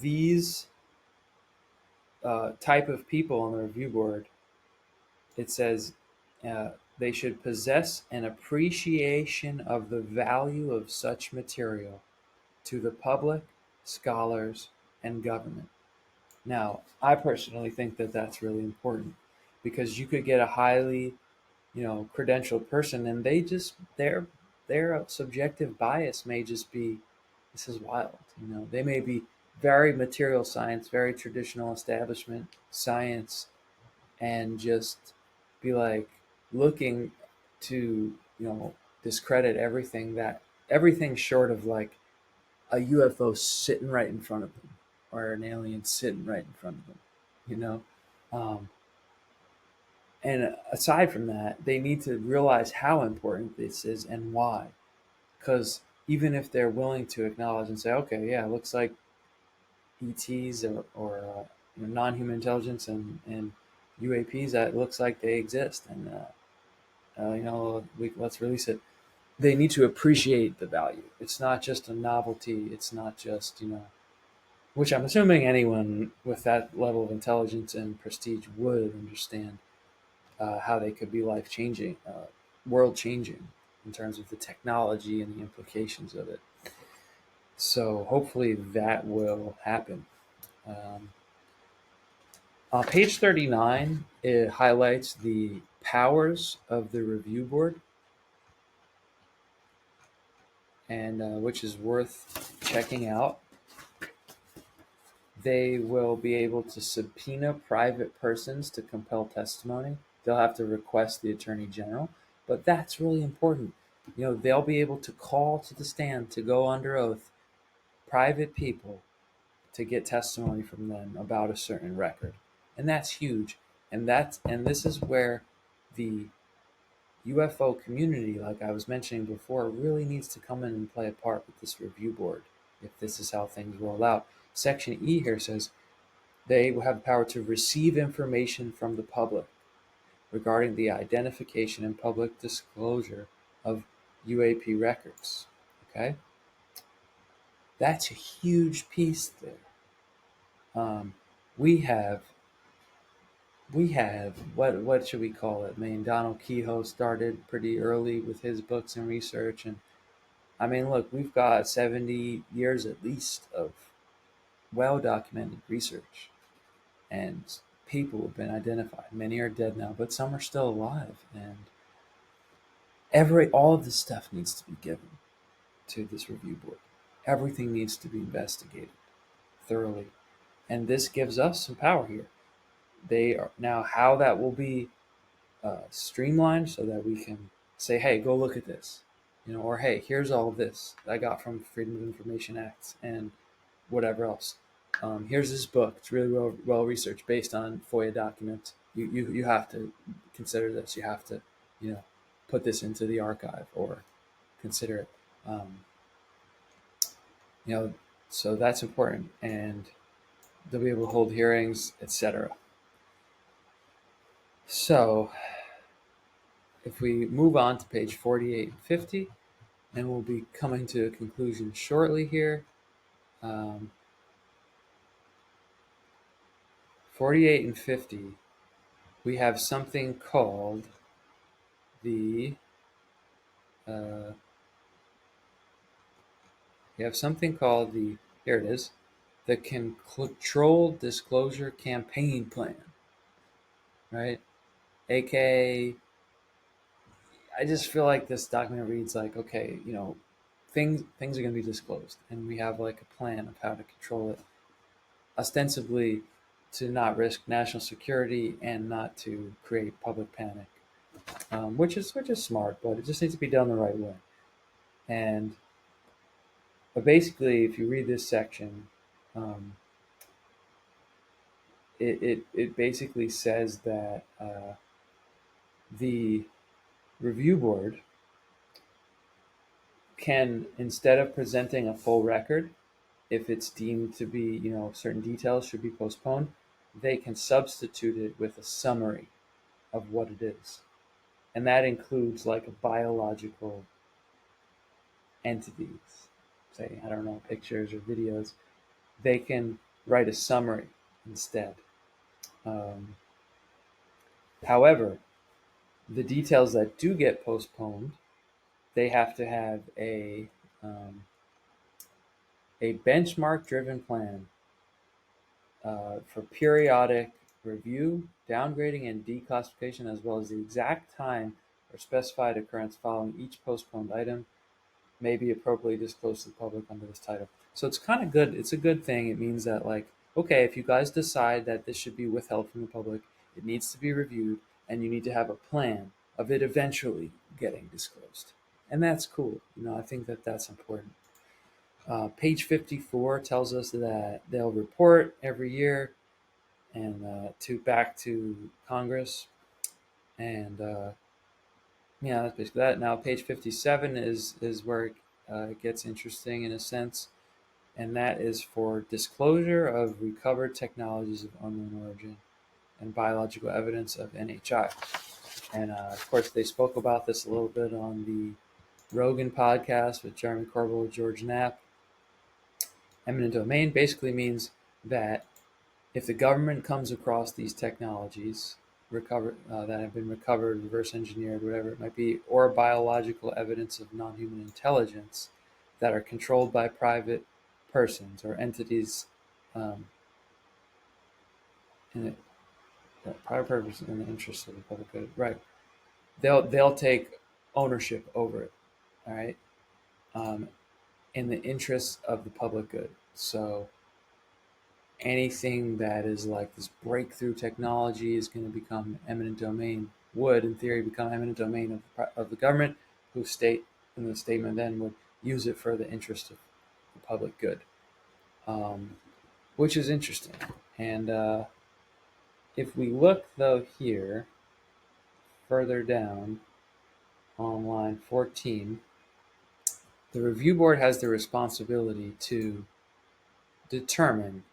these type of people on the review board, it says uh, they should possess an appreciation of the value of such material to the public, scholars, and government. Now, I personally think that that's really important because you could get a highly, credentialed person, and their subjective bias may just be, this is wild. They may be very material science, very traditional establishment science, and just be like looking to discredit everything short of like a UFO sitting right in front of them or an alien sitting right in front of them, you know. Um, and aside from that, they need to realize how important this is and why. Because even if they're willing to acknowledge and say, okay, yeah, it looks like ETs or non-human intelligence and UAPs, that looks like they exist, and let's release it. They need to appreciate the value. It's not just a novelty. It's not just which I'm assuming anyone with that level of intelligence and prestige would understand how they could be life changing, world changing in terms of the technology and the implications of it. So hopefully that will happen. Um, on page 39, it highlights the powers of the review board, and which is worth checking out. They will be able to subpoena private persons to compel testimony. They'll have to request the attorney general, but that's really important. They'll be able to call to the stand to go under oath private people to get testimony from them about a certain record. And that's huge. And this is where the UFO community, like I was mentioning before, really needs to come in and play a part with this review board if this is how things roll out. Section E here says they will have the power to receive information from the public regarding the identification and public disclosure of UAP records. Okay, that's a huge piece there. Um, we have what should we call it? I mean, Donald Kehoe started pretty early with his books and research, and I mean, look, we've got 70 years at least of well documented research, and people have been identified. Many are dead now, but some are still alive, and all of this stuff needs to be given to this review board. Everything needs to be investigated thoroughly, and this gives us some power here. They are now how that will be streamlined so that we can say, "Hey, go look at this," or "Hey, here's all of this I got from Freedom of Information Act and whatever else. Here's this book. It's really well researched based on FOIA documents. You have to consider this. You have to, you know, put this into the archive or consider it. Um, you know, so that's important, and they'll be able to hold hearings, etc. So if we move on to page 48 and 50, and we'll be coming to a conclusion shortly here. Um, 48 and 50, we have something called the uh, here it is, the Control Disclosure Campaign Plan, right? AKA, I just feel like this document reads like, okay, things are going to be disclosed, and we have like a plan of how to control it, ostensibly to not risk national security and not to create public panic, which is smart, but it just needs to be done the right way. And but basically, if you read this section, Um, it basically says that the review board can, instead of presenting a full record, if it's deemed to be, certain details should be postponed, they can substitute it with a summary of what it is. And that includes like a biological entities, say, I don't know, pictures or videos. They can write a summary instead. Um, However, the details that do get postponed, they have to have a benchmark driven plan for periodic review, downgrading, and declassification, as well as the exact time or specified occurrence following each postponed item may be appropriately disclosed to the public under this title. So it's kind of good. It's a good thing. It means that, like, okay, if you guys decide that this should be withheld from the public, it needs to be reviewed, and you need to have a plan of it eventually getting disclosed. And that's cool. I think that that's important. Page 54 tells us that they'll report every year and to back to Congress. And yeah, that's basically that. Now, page 57 is where it gets interesting in a sense, and that is for disclosure of recovered technologies of unknown origin and biological evidence of NHI. And of course, they spoke about this a little bit on the Rogan podcast with Jeremy Corbell and George Knapp. Eminent domain basically means that if the government comes across these technologies that have been recovered, reverse engineered, whatever it might be, or biological evidence of non-human intelligence that are controlled by private persons or entities in it, private purpose in the interest of the public good, right? They'll take ownership over it, all right, um, in the interest of the public good. So anything that is like this breakthrough technology is going to become eminent domain, would in theory become eminent domain of the government, who state in the statement then would use it for the interest of the public good, um, which is interesting. And if we look though here further down on line 14, the review board has the responsibility to determine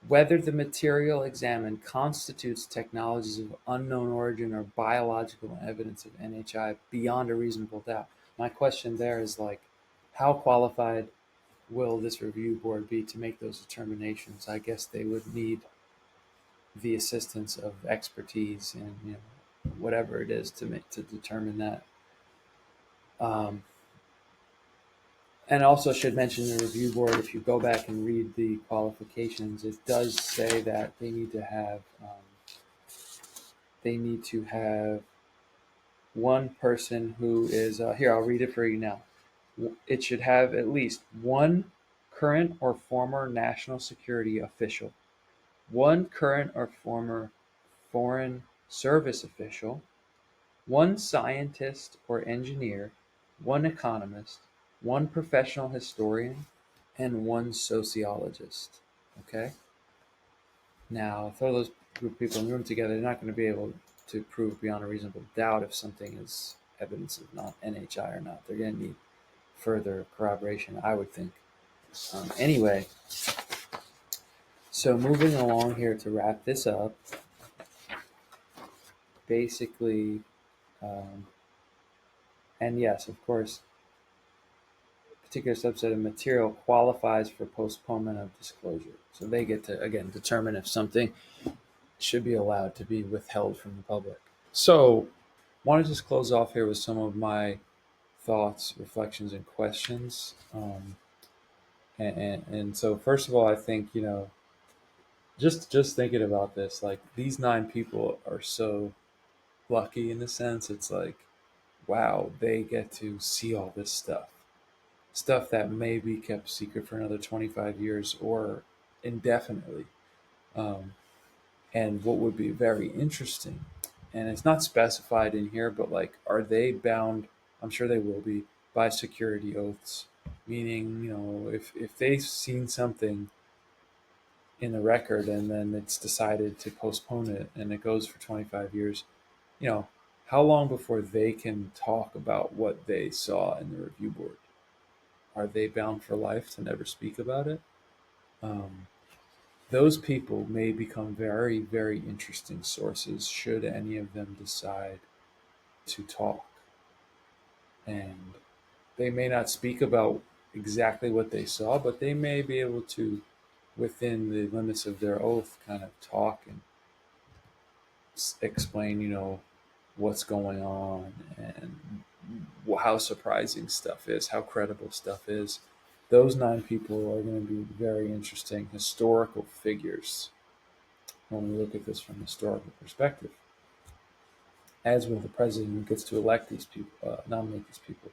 whether the material examined constitutes technologies of unknown origin or biological evidence of NHI beyond a reasonable doubt. My question there is like, how qualified will this review board be to make those determinations? I guess they would need the assistance of expertise and whatever it is to determine that. Um, And also should mention the review board, if you go back and read the qualifications, it does say that they need to have one person who is here. I'll read it for you now. It should have at least one current or former national security official, one current or former foreign service official, one scientist or engineer, one economist, one professional historian, and one sociologist. Okay? Now, throw those group of people in the room together, they're not going to be able to prove beyond a reasonable doubt if something is evidence of not NHI or not. They're going to need further corroboration, I would think. Anyway, so moving along here to wrap this up, basically, and yes, of course, a particular subset of material qualifies for postponement of disclosure. So they get to, again, determine if something should be allowed to be withheld from the public. So, I want to just close off here with some of my thoughts, reflections, and questions. And so, first of all, I think just thinking about this, like these 9 people are so lucky in the sense. It's like, wow, they get to see all this stuff that may be kept secret for another 25 years or indefinitely. Um, and what would be very interesting, and it's not specified in here, but like, are they bound? I'm sure they will be, by security oaths, meaning if they've seen something in the record, and then it's decided to postpone it, and it goes for 25 years. You know, how long before they can talk about what they saw in the review board? Are they bound for life to never speak about it? Um, those people may become very, very interesting sources should any of them decide to talk. And they may not speak about exactly what they saw, but they may be able to, within the limits of their oath, kind of talk and explain, what's going on and how surprising stuff is, how credible stuff is. Those nine people are going to be very interesting historical figures when we look at this from a historical perspective, as will the president who gets to elect these people, nominate these people.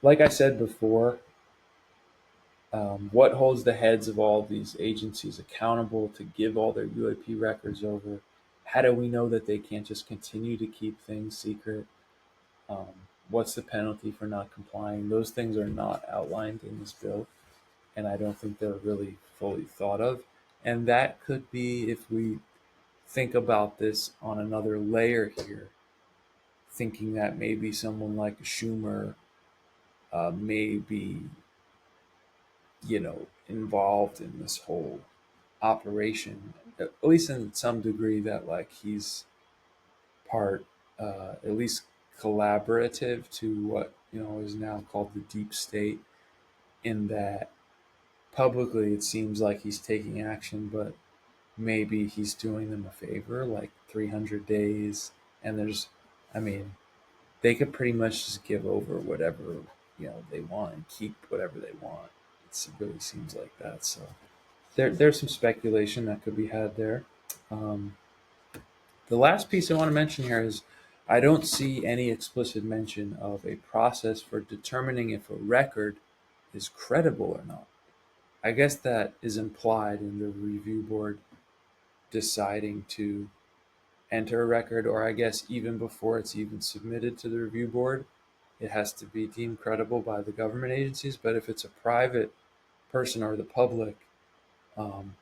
Like I said before, what holds the heads of all these agencies accountable to give all their UAP records over? How do we know that they can't just continue to keep things secret? Um, what's the penalty for not complying? Those things are not outlined in this bill, and I don't think they're really fully thought of. And that could be, if we think about this on another layer here, thinking that maybe someone like Schumer may be, involved in this whole operation, at least in some degree, that like he's part, at least collaborative to what is now called the deep state. In that publicly it seems like he's taking action, but maybe he's doing them a favor, like 300 days. And I mean, they could pretty much just give over whatever they want and keep whatever they want. It really seems like that. So there's some speculation that could be had there. Um, the last piece I want to mention here is I don't see any explicit mention of a process for determining if a record is credible or not. I guess that is implied in the review board deciding to enter a record, or I guess even before it's even submitted to the review board, it has to be deemed credible by the government agencies. But if it's a private person or the public um,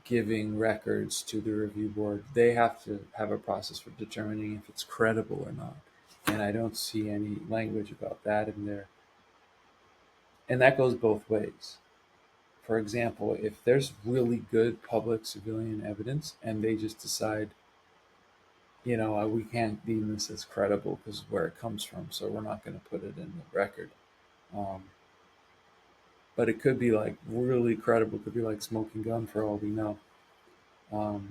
giving records to the review board, they have to have a process for determining if it's credible or not. And I don't see any language about that in there. And that goes both ways. For example, if there's really good public civilian evidence and they just decide, we can't deem this as credible because of where it comes from, so we're not going to put it in the record. Um, but it could be like really credible, it could be like smoking gun for all we know.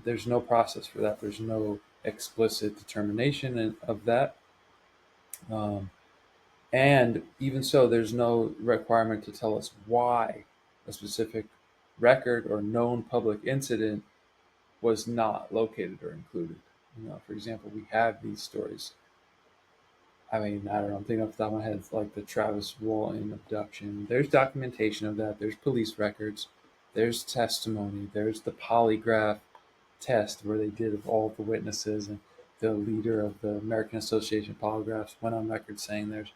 There's no process for that. There's no explicit determination of that. Um, and even so, there's no requirement to tell us why a specific record or known public incident was not located or included. For example, we have these stories. I mean, I don't know, I'm thinking off the top of my head, it's like the Travis Walton abduction. There's documentation of that. There's police records. There's testimony. There's the polygraph test where they did of all the witnesses, and the leader of the American Association of Polygraphs went on record saying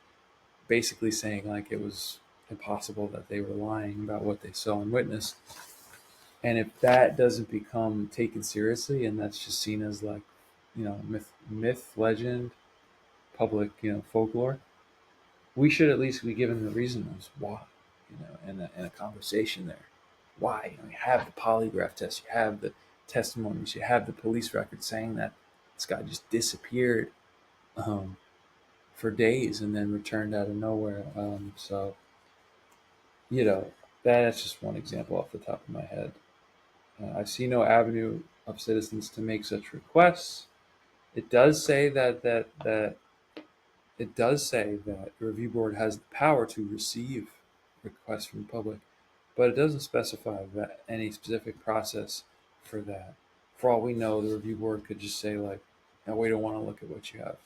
basically saying like it was impossible that they were lying about what they saw and witnessed. And if that doesn't become taken seriously, and that's just seen as like, myth, legend, public, folklore, we should at least be given the reasons why, and a conversation there. Why? You have the polygraph test, you have the testimonies, you have the police record saying that this guy just disappeared um, for days and then returned out of nowhere. So, you know, that's just one example off the top of my head. I see no avenue of citizens to make such requests. It does say that it does say that the review board has the power to receive requests from the public, but it doesn't specify that any specific process for that. For all we know, the review board could just say like, "No, we don't want to look at what you have."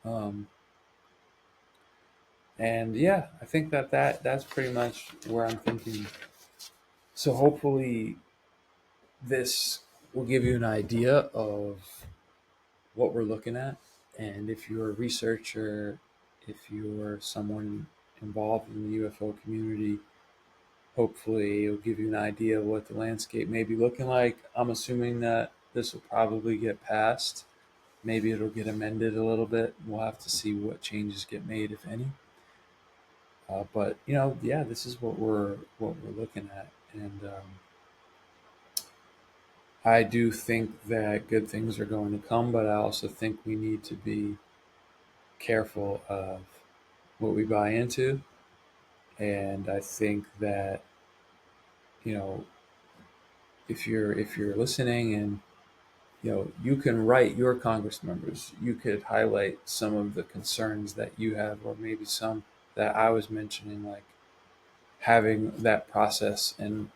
Um, and yeah, I think that's pretty much where I'm thinking. So hopefully, this will give you an idea of what we're looking at. And if you're a researcher, if you're someone involved in the UFO community, hopefully it'll give you an idea of what the landscape may be looking like. I'm assuming that this will probably get passed. Maybe it'll get amended a little bit. We'll have to see what changes get made, if any. But yeah, this is what we're looking at, and I do think that good things are going to come. But I also think we need to be careful of what we buy into, and I think that you know if you're listening, and you can write your Congress members, you could highlight some of the concerns that you have, or maybe some that I was mentioning, like having that process and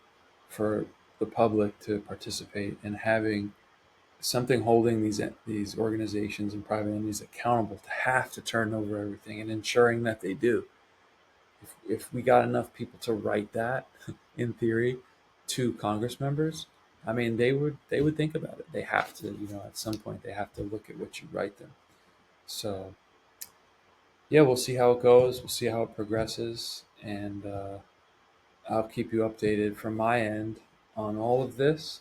for the public to participate, and having something holding these organizations and private entities accountable to have to turn over everything, and ensuring that they do. If we got enough people to write that, in theory, to Congress members, I mean, they would think about it. They have to, at some point, they have to look at what you write them. So yeah, we'll see how it goes. We'll see how it progresses, and I'll keep you updated from my end on all of this.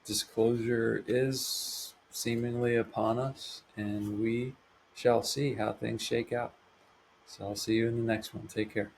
Disclosure is seemingly upon us, and we shall see how things shake out. So I'll see you in the next one. Take care.